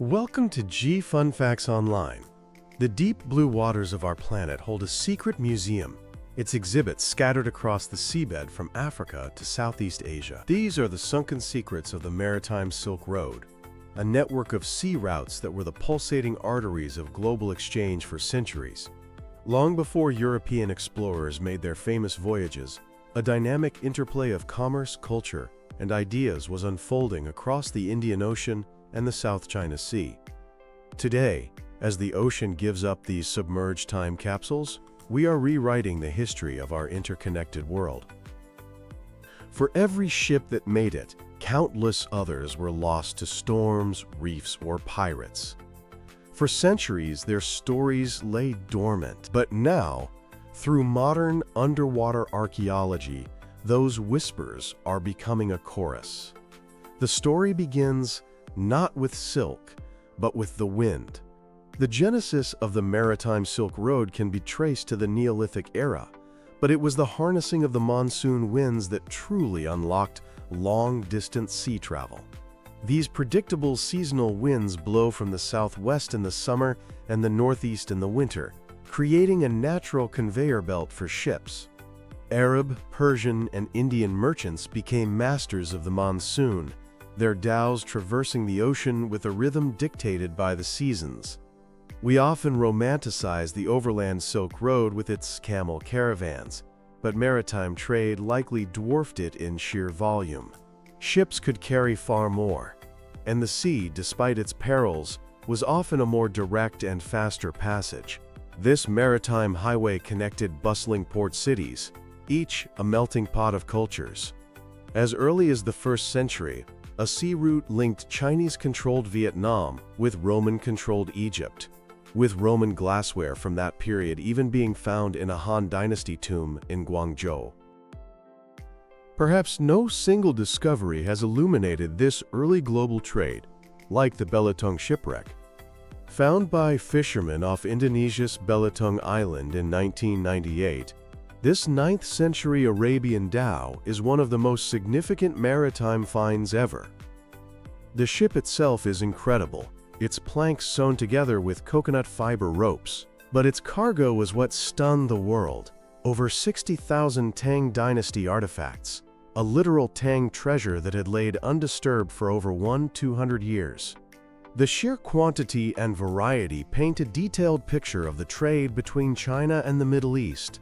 Welcome to G Fun Facts Online. The deep blue waters of our planet hold a secret museum, its exhibits scattered across the seabed from Africa to Southeast Asia. These are the sunken secrets of the Maritime Silk Road, a network of sea routes that were the pulsating arteries of global exchange for centuries. Long before European explorers made their famous voyages, a dynamic interplay of commerce, culture, and ideas was unfolding across the Indian Ocean and the South China Sea. Today, as the ocean gives up these submerged time capsules, we are rewriting the history of our interconnected world. For every ship that made it, countless others were lost to storms, reefs, or pirates. For centuries, their stories lay dormant. But now, through modern underwater archaeology, those whispers are becoming a chorus. The story begins not with silk, but with the wind. The genesis of the Maritime Silk Road can be traced to the Neolithic era, but it was the harnessing of the monsoon winds that truly unlocked long-distance sea travel. These predictable seasonal winds blow from the southwest in the summer and the northeast in the winter, creating a natural conveyor belt for ships. Arab, Persian, and Indian merchants became masters of the monsoon, their dhows traversing the ocean with a rhythm dictated by the seasons. We often romanticize the overland Silk Road with its camel caravans, but maritime trade likely dwarfed it in sheer volume. Ships could carry far more, and the sea, despite its perils, was often a more direct and faster passage. This maritime highway connected bustling port cities, each a melting pot of cultures. As early as the 1st century, a sea route linked Chinese-controlled Vietnam with Roman-controlled Egypt, with Roman glassware from that period even being found in a Han Dynasty tomb in Guangzhou. Perhaps no single discovery has illuminated this early global trade, like the Belitung shipwreck. Found by fishermen off Indonesia's Belitung Island in 1998, this 9th-century Arabian dhow is one of the most significant maritime finds ever. The ship itself is incredible, its planks sewn together with coconut fiber ropes. But its cargo was what stunned the world: over 60,000 Tang Dynasty artifacts, a literal Tang treasure that had laid undisturbed for over 200 years. The sheer quantity and variety paint a detailed picture of the trade between China and the Middle East.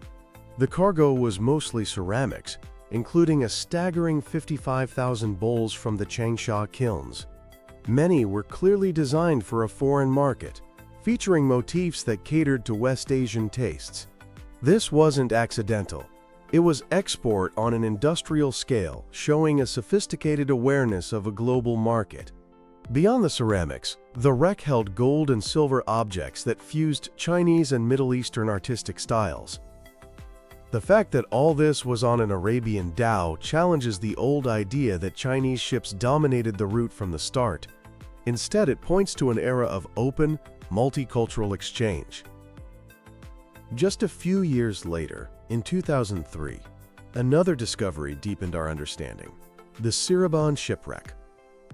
The cargo was mostly ceramics, including a staggering 55,000 bowls from the Changsha kilns. Many were clearly designed for a foreign market, featuring motifs that catered to West Asian tastes. This wasn't accidental. It was export on an industrial scale, showing a sophisticated awareness of a global market. Beyond the ceramics, the wreck held gold and silver objects that fused Chinese and Middle Eastern artistic styles. The fact that all this was on an Arabian dhow challenges the old idea that Chinese ships dominated the route from the start. Instead, it points to an era of open, multicultural exchange. Just a few years later, in 2003, another discovery deepened our understanding: the Cirebon shipwreck.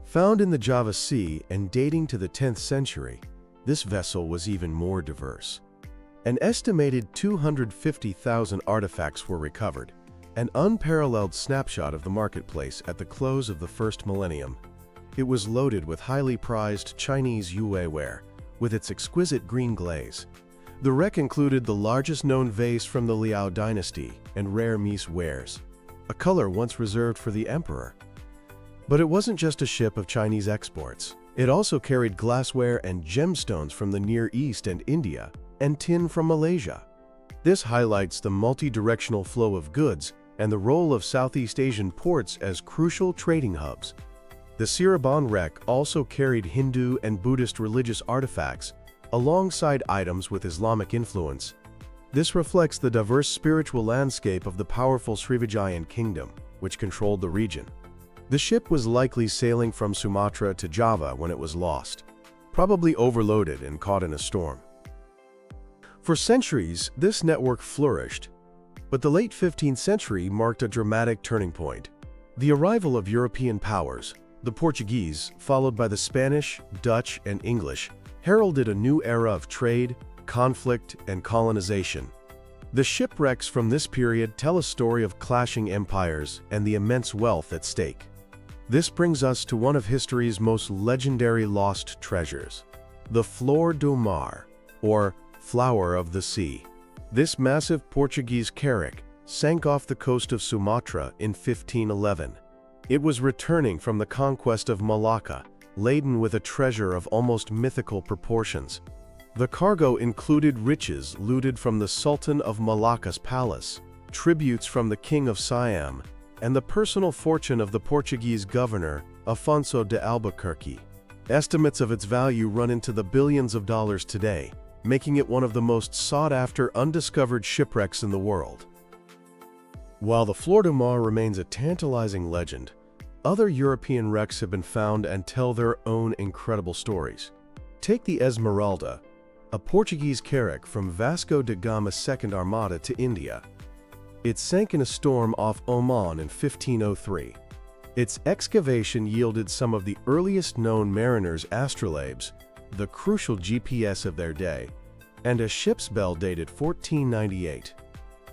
Found in the Java Sea and dating to the 10th century, this vessel was even more diverse. An estimated 250,000 artifacts were recovered, an unparalleled snapshot of the marketplace at the close of the first millennium. It was loaded with highly prized Chinese Yue ware, with its exquisite green glaze. The wreck included the largest known vase from the Liao dynasty and rare Mies wares, a color once reserved for the emperor. But it wasn't just a ship of Chinese exports. It also carried glassware and gemstones from the Near East and India, and tin from Malaysia. This highlights the multi-directional flow of goods and the role of Southeast Asian ports as crucial trading hubs. The Cirebon wreck also carried Hindu and Buddhist religious artifacts, alongside items with Islamic influence. This reflects the diverse spiritual landscape of the powerful Srivijayan kingdom, which controlled the region. The ship was likely sailing from Sumatra to Java when it was lost, probably overloaded and caught in a storm. For centuries, this network flourished, but the late 15th century marked a dramatic turning point. The arrival of European powers, The Portuguese, followed by the Spanish, Dutch, and English, heralded a new era of trade, conflict, and colonization. The shipwrecks from this period tell a story of clashing empires and the immense wealth at stake. This brings us to one of history's most legendary lost treasures, the Flor do Mar, or Flower of the Sea. This massive Portuguese carrack sank off the coast of Sumatra in 1511. It was returning from the conquest of Malacca, laden with a treasure of almost mythical proportions. The cargo included riches looted from the Sultan of Malacca's palace, tributes from the King of Siam, and the personal fortune of the Portuguese governor, Afonso de Albuquerque. Estimates of its value run into the billions of dollars today, making it one of the most sought-after undiscovered shipwrecks in the world. While the Flor do Mar remains a tantalizing legend, other European wrecks have been found and tell their own incredible stories. Take the Esmeralda, a Portuguese carrack from Vasco da Gama's Second Armada to India. It sank in a storm off Oman in 1503. Its excavation yielded some of the earliest known mariners' astrolabes, the crucial GPS of their day, and a ship's bell dated 1498.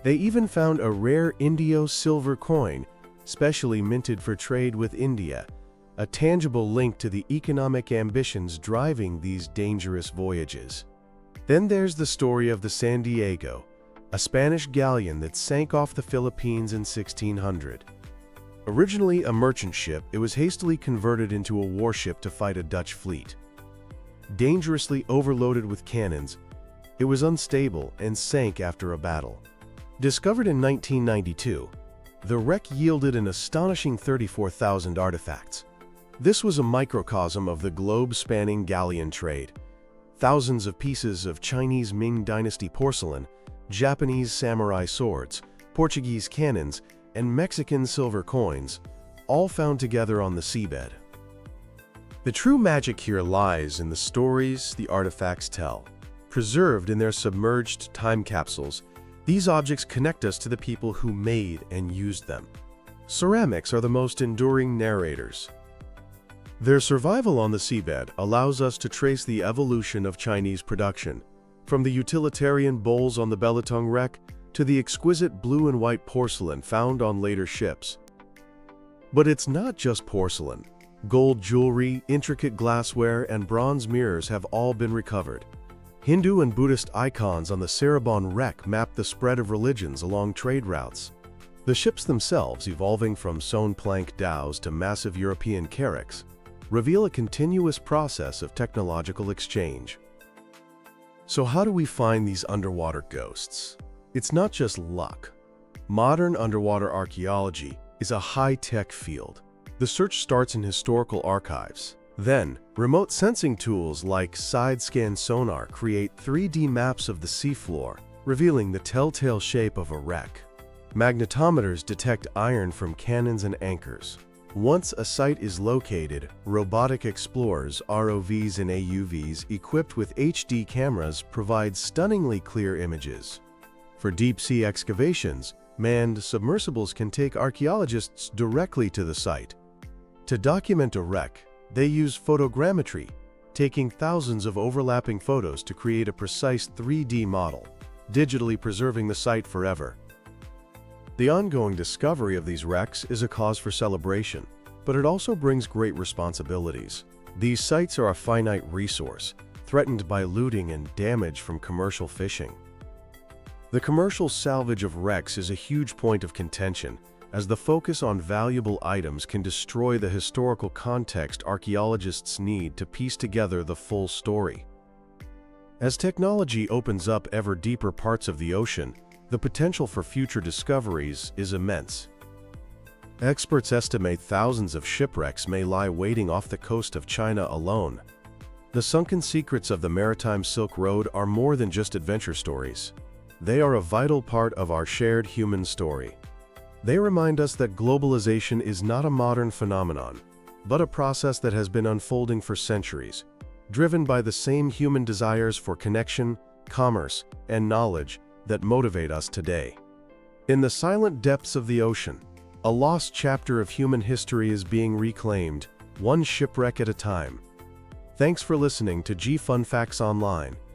They even found a rare Indio silver coin, specially minted for trade with India, a tangible link to the economic ambitions driving these dangerous voyages. Then there's the story of the San Diego, a Spanish galleon that sank off the Philippines in 1600. Originally a merchant ship, it was hastily converted into a warship to fight a Dutch fleet. Dangerously overloaded with cannons, it was unstable and sank after a battle. Discovered in 1992, the wreck yielded an astonishing 34,000 artifacts. This was a microcosm of the globe-spanning galleon trade. Thousands of pieces of Chinese Ming Dynasty porcelain, Japanese samurai swords, Portuguese cannons, and Mexican silver coins, all found together on the seabed. The true magic here lies in the stories the artifacts tell. Preserved in their submerged time capsules, these objects connect us to the people who made and used them. Ceramics are the most enduring narrators. Their survival on the seabed allows us to trace the evolution of Chinese production, from the utilitarian bowls on the Belitung wreck to the exquisite blue and white porcelain found on later ships. But it's not just porcelain. Gold jewelry, intricate glassware, and bronze mirrors have all been recovered. Hindu and Buddhist icons on the Sarabon wreck map the spread of religions along trade routes. The ships themselves, evolving from sewn plank dhows to massive European carracks, reveal a continuous process of technological exchange. So how do we find these underwater ghosts? It's not just luck. Modern underwater archaeology is a high-tech field. The search starts in historical archives. Then, remote sensing tools like side-scan sonar create 3D maps of the seafloor, revealing the telltale shape of a wreck. Magnetometers detect iron from cannons and anchors. Once a site is located, robotic explorers, ROVs and AUVs equipped with HD cameras provide stunningly clear images. For deep-sea excavations, manned submersibles can take archaeologists directly to the site. To document a wreck, they use photogrammetry, taking thousands of overlapping photos to create a precise 3D model, digitally preserving the site forever. The ongoing discovery of these wrecks is a cause for celebration, but it also brings great responsibilities. These sites are a finite resource, threatened by looting and damage from commercial fishing. The commercial salvage of wrecks is a huge point of contention, as the focus on valuable items can destroy the historical context archaeologists need to piece together the full story. As technology opens up ever deeper parts of the ocean, the potential for future discoveries is immense. Experts estimate thousands of shipwrecks may lie waiting off the coast of China alone. The sunken secrets of the Maritime Silk Road are more than just adventure stories. They are a vital part of our shared human story. They remind us that globalization is not a modern phenomenon, but a process that has been unfolding for centuries, driven by the same human desires for connection, commerce, and knowledge that motivate us today. In the silent depths of the ocean, a lost chapter of human history is being reclaimed, one shipwreck at a time. Thanks for listening to G Fun Facts Online.